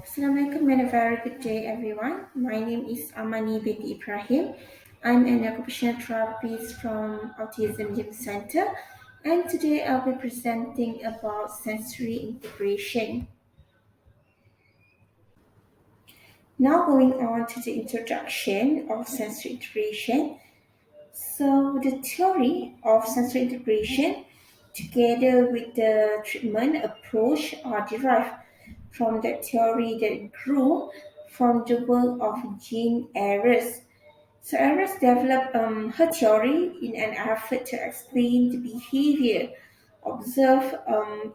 Assalamualaikum and a very good day, everyone. My name is Amani binti Ibrahim. I'm an occupational therapist from Autism Gym Center, and today I'll be presenting about sensory integration. Now, going on to the introduction of sensory integration. So, the theory of sensory integration, together with the treatment approach, are derived from the theory that grew from the work of Jean Ayres. So Ayres developed her theory in an effort to explain the behavior observed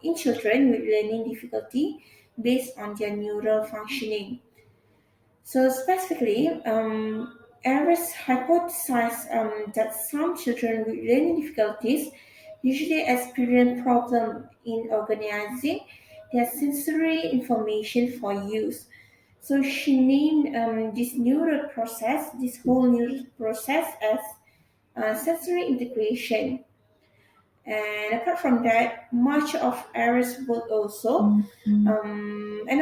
in children with learning difficulty based on their neural functioning. So specifically, Ayres hypothesized that some children with learning difficulties usually experience problems in organizing their sensory information for use. So she named this whole neural process as sensory integration. And apart from that, much of Ara's work and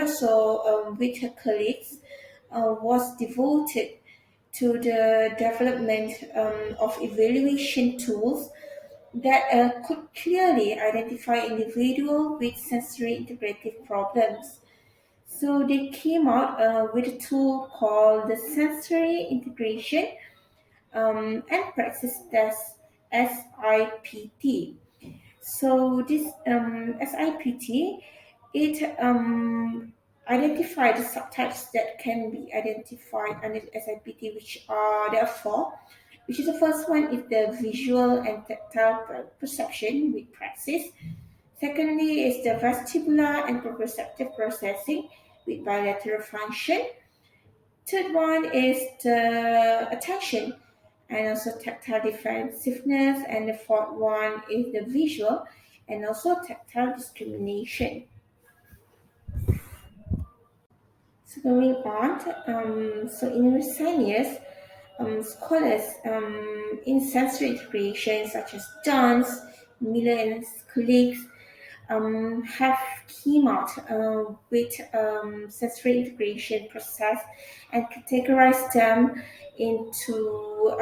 also with her colleagues, was devoted to the development of evaluation tools that could clearly identify individuals with sensory integrative problems. So they came out with a tool called the Sensory Integration and Praxis Test (SIPT). So this SIPT, it identified the subtypes that can be identified under the SIPT, which are there are four. Which is the first one is the visual and tactile perception with praxis. Secondly is the vestibular and proprioceptive processing with bilateral function. Third one is the attention and also tactile defensiveness. And the fourth one is the visual and also tactile discrimination. So going on, so in recent years, scholars in sensory integration such as Johns, Miller and his colleagues have came out with sensory integration process and categorized them into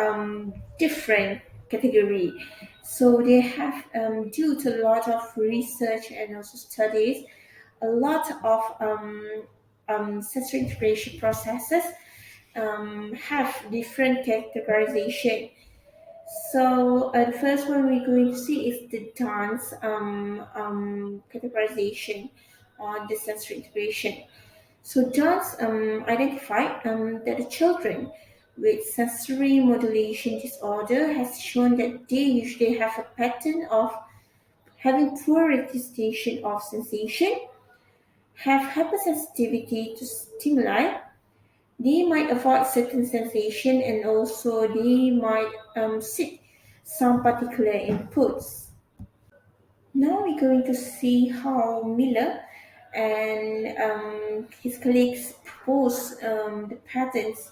different category. So they have, due to a lot of research and also studies, a lot of sensory integration processes have different categorization. So the first one we're going to see is the dance categorization on the sensory integration. So dance identified that the children with sensory modulation disorder has shown that they usually have a pattern of having poor registration of sensation, have hypersensitivity to stimuli, they might avoid certain sensation, and also they might seek some particular inputs. Now we're going to see how Miller and his colleagues propose the patterns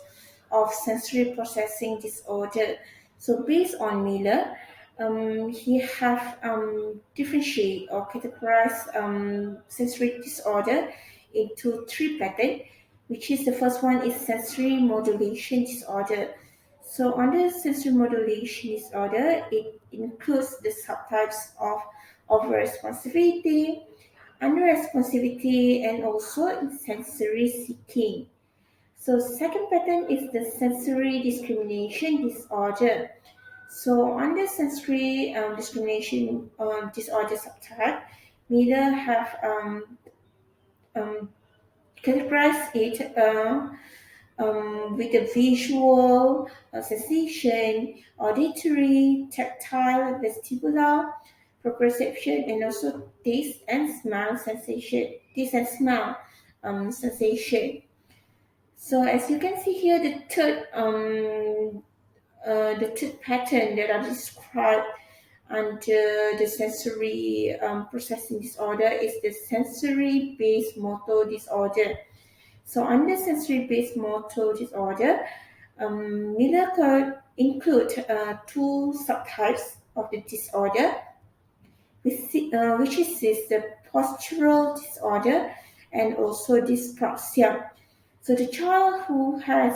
of sensory processing disorder. So based on Miller, he have differentiate or categorize sensory disorder into three patterns, which is the first one is sensory modulation disorder. So under sensory modulation disorder, it includes the subtypes of overresponsivity, underresponsivity, and also sensory seeking. So second pattern is the sensory discrimination disorder. So under sensory discrimination disorder subtype, Miller have categorized it with the visual sensation, auditory, tactile, vestibular, proprioception, and also taste and smell sensation. Taste and smell sensation. So as you can see here, the third pattern that are described under the sensory processing disorder is the sensory-based motor disorder. So under sensory-based motor disorder, Miller could include two subtypes of the disorder, which is the postural disorder and also dyspraxia. So the child who has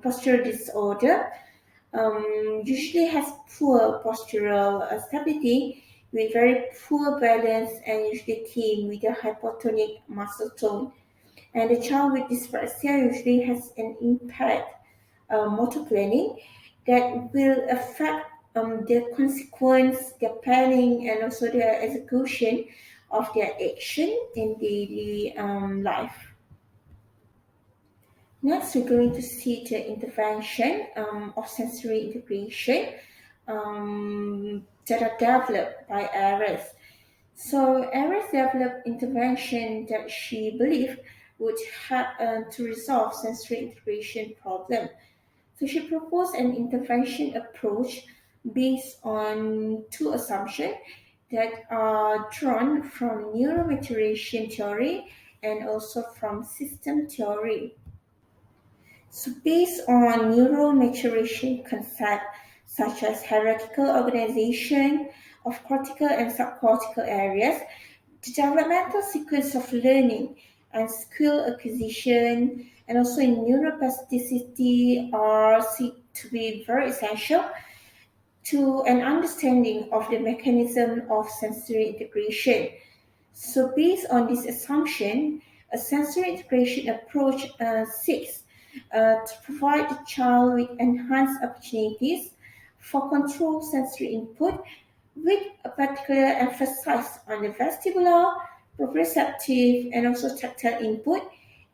postural disorder usually has poor postural stability with very poor balance and usually came with a hypotonic muscle tone. And the child with dyspraxia usually has an impaired motor planning that will affect their consequence, their planning, and also their execution of their action in daily life. Next, we're going to see the intervention of sensory integration that are developed by Ares. So Ares developed intervention that she believed would help to resolve sensory integration problem. So she proposed an intervention approach based on two assumptions that are drawn from neuromaturation theory and also from system theory. So based on neural maturation concepts such as hierarchical organization of cortical and subcortical areas, the developmental sequence of learning and skill acquisition and also in neuroplasticity are seen to be very essential to an understanding of the mechanism of sensory integration. So, based on this assumption, a sensory integration approach seeks to provide the child with enhanced opportunities for controlled sensory input with a particular emphasis on the vestibular, proprioceptive, and also tactile input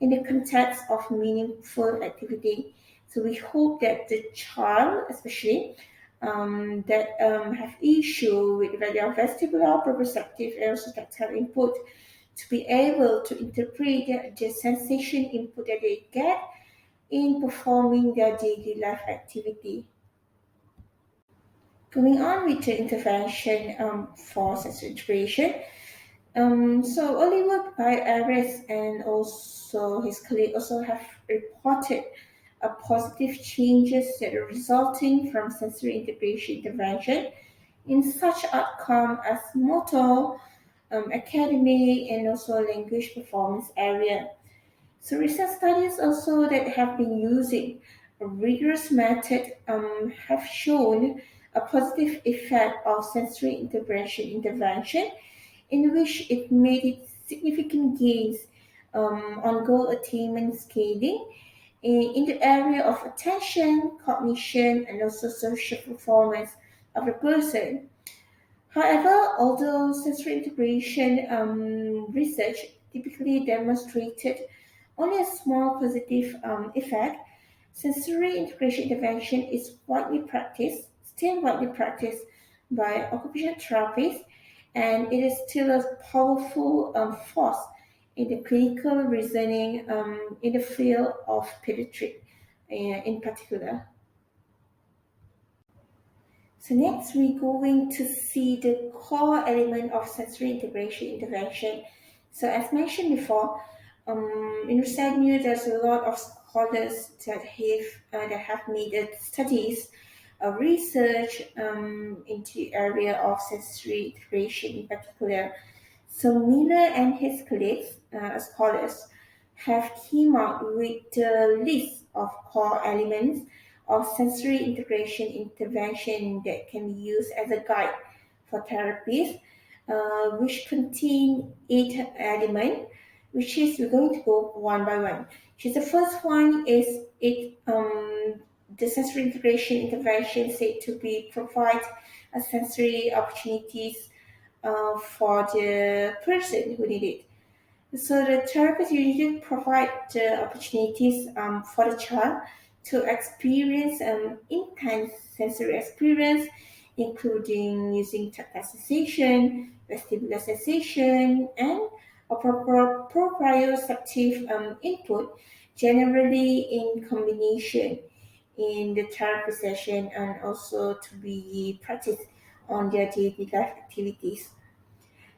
in the context of meaningful activity. So we hope that the child, especially that have issue with their vestibular, proprioceptive, and also tactile input, to be able to interpret the sensation input that they get in performing their daily life activity. Going on with the intervention for sensory integration. So early work by Aris and also his colleague also have reported a positive changes that are resulting from sensory integration intervention in such outcome as motor, academic, and also language performance area. So recent studies also that have been using a rigorous method have shown a positive effect of sensory integration intervention in which it made it significant gains on goal attainment scaling in the area of attention, cognition, and also social performance of a person. However, although sensory integration research typically demonstrated only a small positive effect, sensory integration intervention is still widely practiced by occupational therapists, and it is still a powerful force in the clinical reasoning in the field of pediatric in particular. So next we're going to see the core element of sensory integration intervention. So as mentioned before, in recent years there's a lot of scholars that have made studies, research into the area of sensory integration in particular. So Miller and his colleagues, scholars, have came out with a list of core elements of sensory integration intervention that can be used as a guide for therapies, which contain 8 elements, which is we're going to go one by one. Which is the first one is the sensory integration intervention said to be provide a sensory opportunities for the person who need it. So the therapist usually provide the opportunities for the child to experience intense sensory experience, including using tactile sensation, vestibular sensation, and a proprioceptive input, generally in combination in the therapy session and also to be practiced on their daily life activities.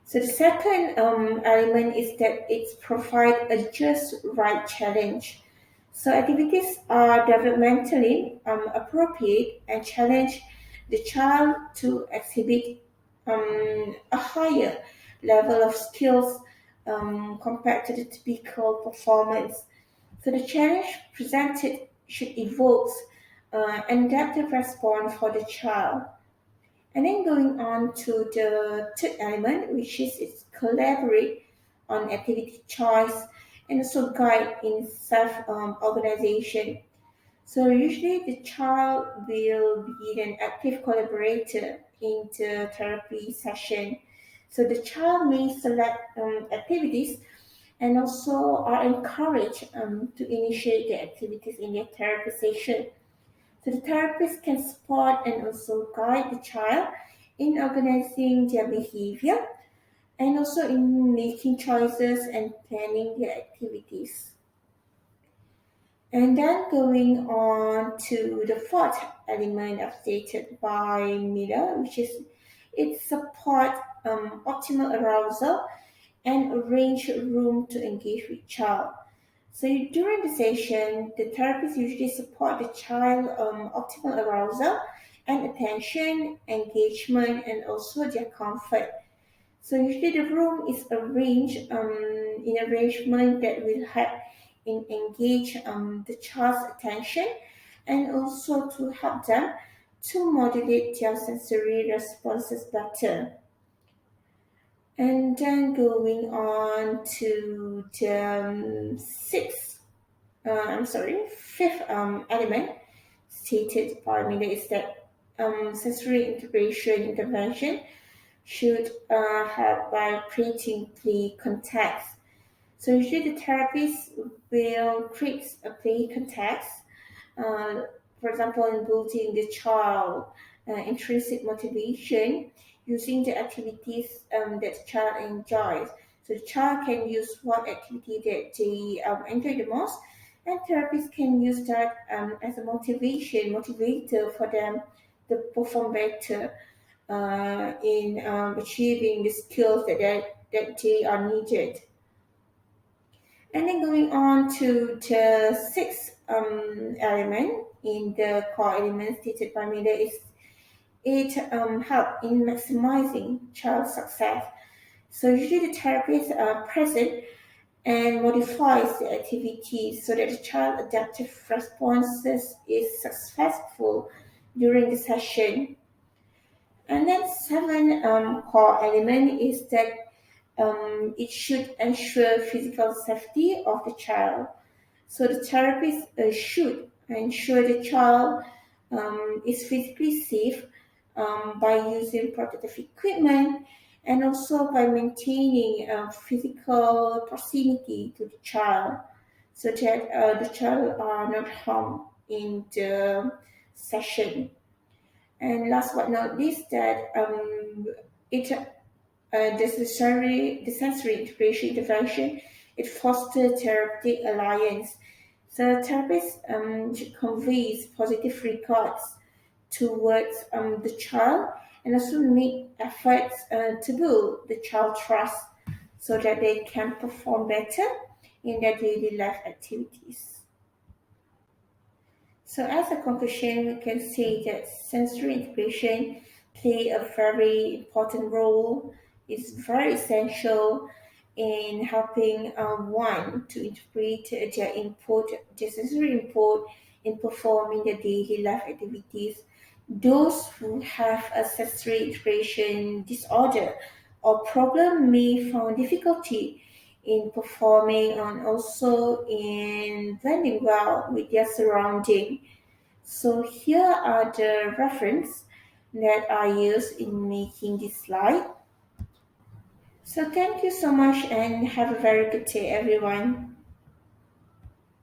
So the second element is that it provides a just right challenge. So activities are developmentally appropriate and challenge the child to exhibit a higher level of skills compared to the typical performance. So the challenge presented should evoke an adaptive response for the child. And then going on to the third element, which is its collaborate on activity choice and also guide in self organization. So usually the child will be an active collaborator in the therapy session. So the child may select activities and also are encouraged to initiate the activities in their therapy session. So the therapist can support and also guide the child in organizing their behavior and also in making choices and planning their activities. And then going on to the fourth element as stated by Miller, which is it support optimal arousal and arrange room to engage with child. So during the session, the therapist usually support the child optimal arousal and attention, engagement, and also their comfort. So usually the room is arranged in arrangement that will help in engage the child's attention and also to help them to modulate their sensory responses better. And then going on to the fifth element stated by Miller is that sensory integration intervention should help by creating play context. So usually the therapist will create a play context, uh, for example, in building the child intrinsic motivation using the activities that the child enjoys. So the child can use what activity that they enjoy the most, and therapists can use that as a motivator for them to perform better in achieving the skills that they are needed. And then going on to the sixth element in the core element stated by Miller is it help in maximizing child success. So usually the therapists are present and modifies the activities so that the child adaptive responses is successful during the session. And then seven core element is that it should ensure physical safety of the child. So the therapist should ensure the child is physically safe by using protective equipment and also by maintaining physical proximity to the child so that the child are not harmed in the session. And last but not least, that it the sensory integration intervention, it fosters therapeutic alliance. So therapists should convey positive regards towards the child and also make efforts to build the child trust so that they can perform better in their daily life activities. So as a conclusion, we can say that sensory integration play a very important role. It's very essential in helping one to interpret their sensory input in performing their daily life activities. Those who have a sensory integration disorder or problem may find difficulty in performing and also in blending well with their surrounding. So here are the reference that I use in making this slide. So thank you so much and have a very good day everyone.